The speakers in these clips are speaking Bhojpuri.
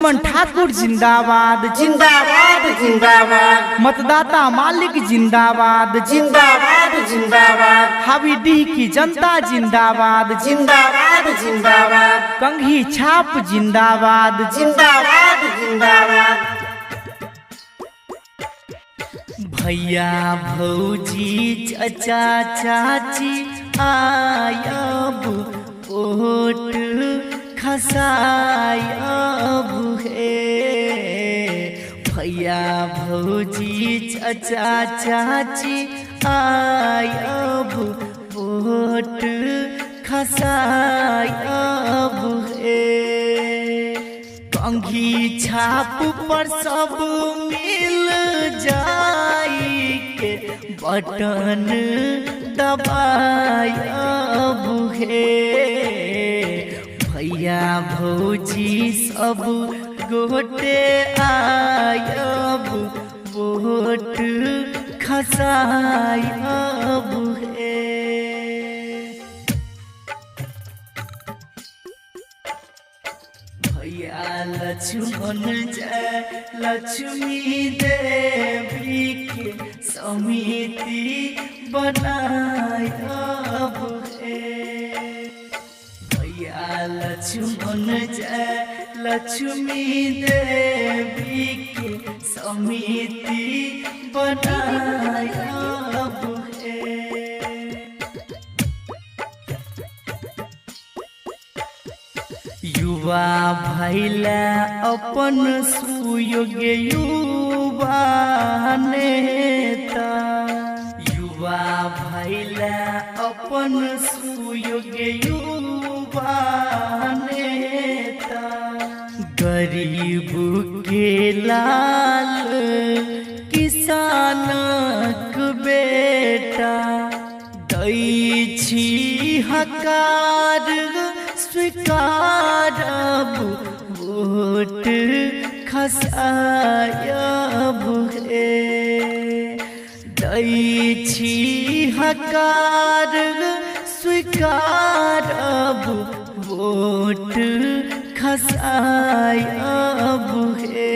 लक्ष्मण ठाकुर जिंदाबाद जिंदाबाद जिंदाबाद मतदाता मालिक जिंदाबाद जिंदाबाद जिंदाबाद हावीडी की जनता जिंदाबाद जिंदाबाद जिंदाबाद कंघी छाप जिंदाबाद जिंदाबाद जिंदाबाद भैया भौजी चाचा चाची आयब वोट खसायब हे भैया भौजी चाचा चाची आयब वोट खसायब हे कंघी छाप पर सब मिल जाई के बटन दबायब हे भैया भौजी सब गोटे आयब वोट खसायब हे भैया लक्ष्मण जय लक्ष्मी देवी के समिति बनायब हे भैया लक्ष्मण जय लक्ष्मी देवी के समिति बनायब हे युवा भैला अपन सुयोग्य युवा नेता युवा भैला अपन सुयोग्य युवा नेता गरीब के लाल किसानक बेटा दै छी हकार स्वीकारब वोट खसायब हे दै छी हकार स्वीकारब वोट खसायब हे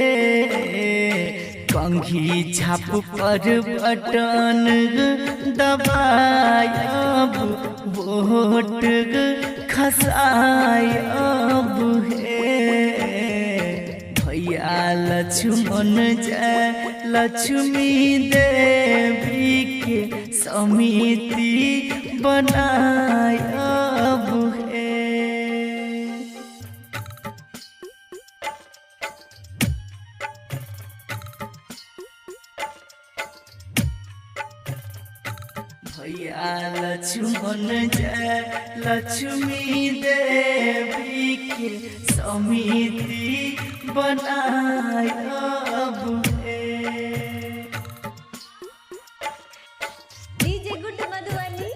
कंघी छाप पर बटन दबायब वोट खसायब हे भैया लक्ष्मण जय लक्ष्मी देवी के समिति बनायब हे भैया लक्ष्मण जय लक्ष्मी देवी के समिति बनायब हे डीजे गुड मधुबनी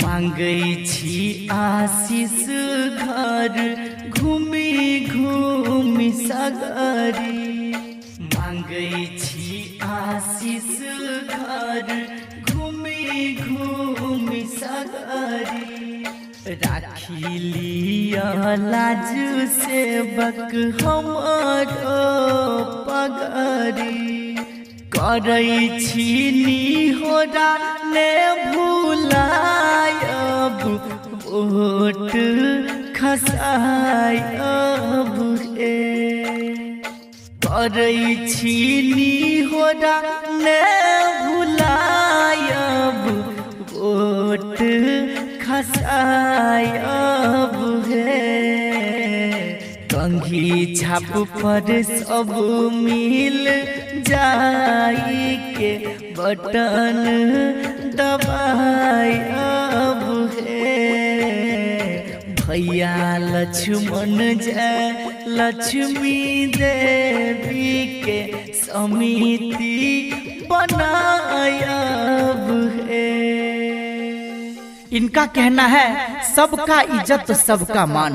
मांगै छी आशीष घर घूमी घूमी सगरी मांगै छी आशीष घर घूमी घूमी सगरी राखी लिया लाज सेवक हमरो पगरी करै छी निहोरा ने भुलायब वोट खसायब हे करै छी निहोरा ने भुलायब वोट खसायब हे कंघी छाप पर सब मिल जाई के बटन दबायब हे भैया लक्ष्मण जय लक्ष्मी देवी के समिति बनायब हे इनका कहना है सबका इज्जत सबका मान,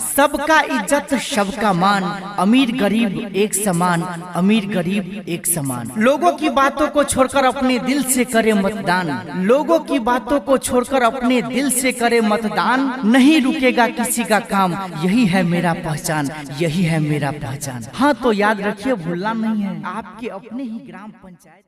सबका इज्जत सबका मान, अमीर गरीब एक समान, अमीर गरीब एक समान। लोगों की बातों को छोड़कर अपने दिल से करे मतदान, लोगों की बातों को छोड़कर अपने दिल से करे मतदान, नहीं रुकेगा किसी का काम, यही है मेरा पहचान, यही है मेरा पहचान। हाँ तो याद रखिए, भूलना नहीं है, आपके अपने ही ग्राम पंचायत